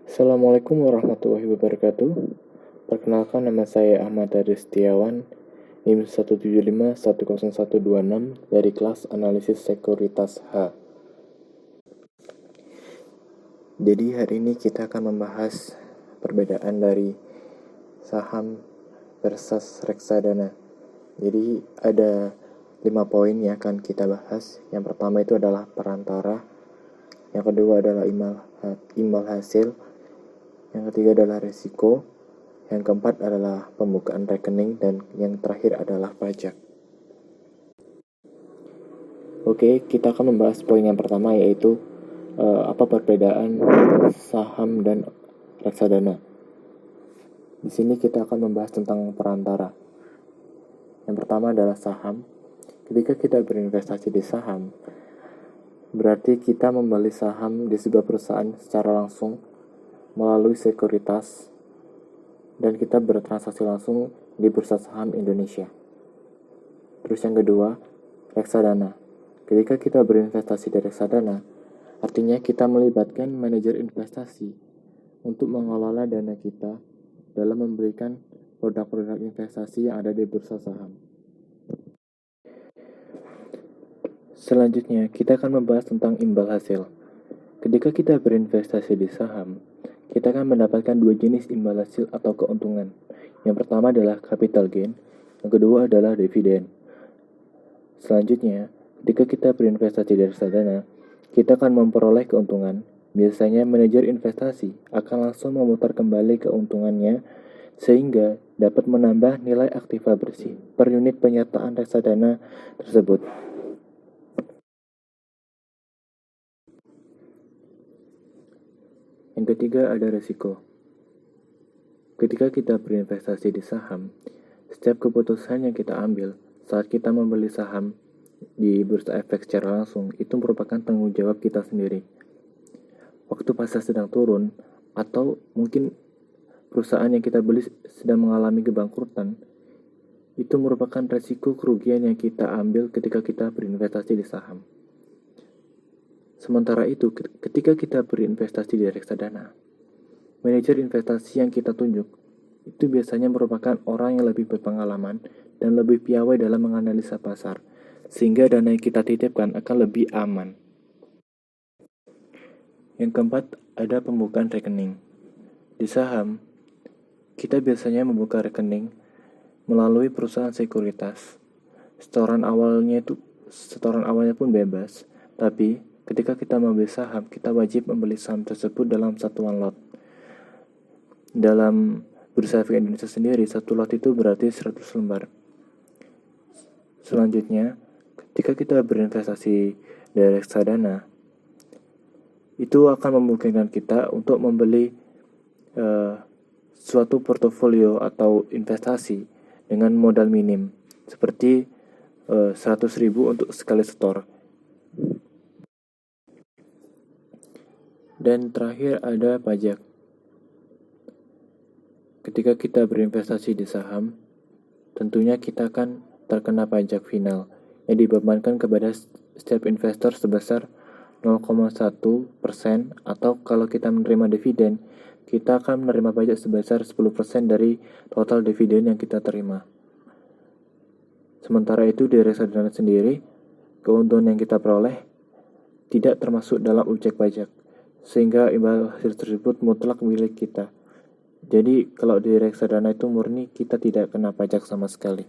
Assalamualaikum warahmatullahi wabarakatuh. Perkenalkan, nama saya Ahmad Haris Setiawan, NIM 175101126 dari kelas Analisis Sekuritas H. Jadi hari ini kita akan membahas perbedaan dari saham versus reksadana. Jadi ada 5 poin yang akan kita bahas. Yang pertama itu adalah perantara, yang kedua adalah imbal hasil, yang ketiga adalah risiko, yang keempat adalah pembukaan rekening, dan yang terakhir adalah pajak. Oke, kita akan membahas poin yang pertama, yaitu apa perbedaan saham dan reksadana. Di sini kita akan membahas tentang perantara. Yang pertama adalah saham. Ketika kita berinvestasi di saham, berarti kita membeli saham di sebuah perusahaan secara langsung melalui sekuritas, dan kita bertransaksi langsung di Bursa Saham Indonesia. Terus yang kedua, reksadana. Ketika kita berinvestasi di reksadana, artinya kita melibatkan manajer investasi untuk mengelola dana kita dalam memberikan produk-produk investasi yang ada di Bursa Saham. Selanjutnya, kita akan membahas tentang imbal hasil. Ketika kita berinvestasi di saham, kita akan mendapatkan dua jenis imbal hasil atau keuntungan. Yang pertama adalah capital gain, yang kedua adalah dividen. Selanjutnya, ketika kita berinvestasi di reksadana, kita akan memperoleh keuntungan. Biasanya manajer investasi akan langsung memutar kembali keuntungannya sehingga dapat menambah nilai aktiva bersih per unit penyertaan reksadana tersebut. Yang ketiga ada risiko. Ketika kita berinvestasi di saham, setiap keputusan yang kita ambil saat kita membeli saham di bursa efek secara langsung itu merupakan tanggung jawab kita sendiri. Waktu pasar sedang turun, atau mungkin perusahaan yang kita beli sedang mengalami kebangkrutan, itu merupakan resiko kerugian yang kita ambil ketika kita berinvestasi di saham. Sementara itu, ketika kita berinvestasi di reksadana, manajer investasi yang kita tunjuk itu biasanya merupakan orang yang lebih berpengalaman dan lebih piawai dalam menganalisa pasar, sehingga dana yang kita titipkan akan lebih aman. Yang keempat, ada pembukaan rekening. Di saham, kita biasanya membuka rekening melalui perusahaan sekuritas. Setoran awalnya pun bebas, tapi ketika kita membeli saham, kita wajib membeli saham tersebut dalam satuan lot. Dalam Bursa Efek Indonesia sendiri, satu lot itu berarti 100 lembar. Selanjutnya, ketika kita berinvestasi di reksadana, itu akan memungkinkan kita untuk membeli suatu portofolio atau investasi dengan modal minim, seperti 100.000 untuk sekali setor. Dan terakhir ada pajak. Ketika kita berinvestasi di saham, tentunya kita akan terkena pajak final yang dibebankan kepada setiap investor sebesar 0,1%, atau kalau kita menerima dividen, kita akan menerima pajak sebesar 10% dari total dividen yang kita terima. Sementara itu di reksadana sendiri, keuntungan yang kita peroleh tidak termasuk dalam objek pajak, sehingga imbal hasil tersebut mutlak milik kita. Jadi kalau di reksadana itu murni, kita tidak kena pajak sama sekali.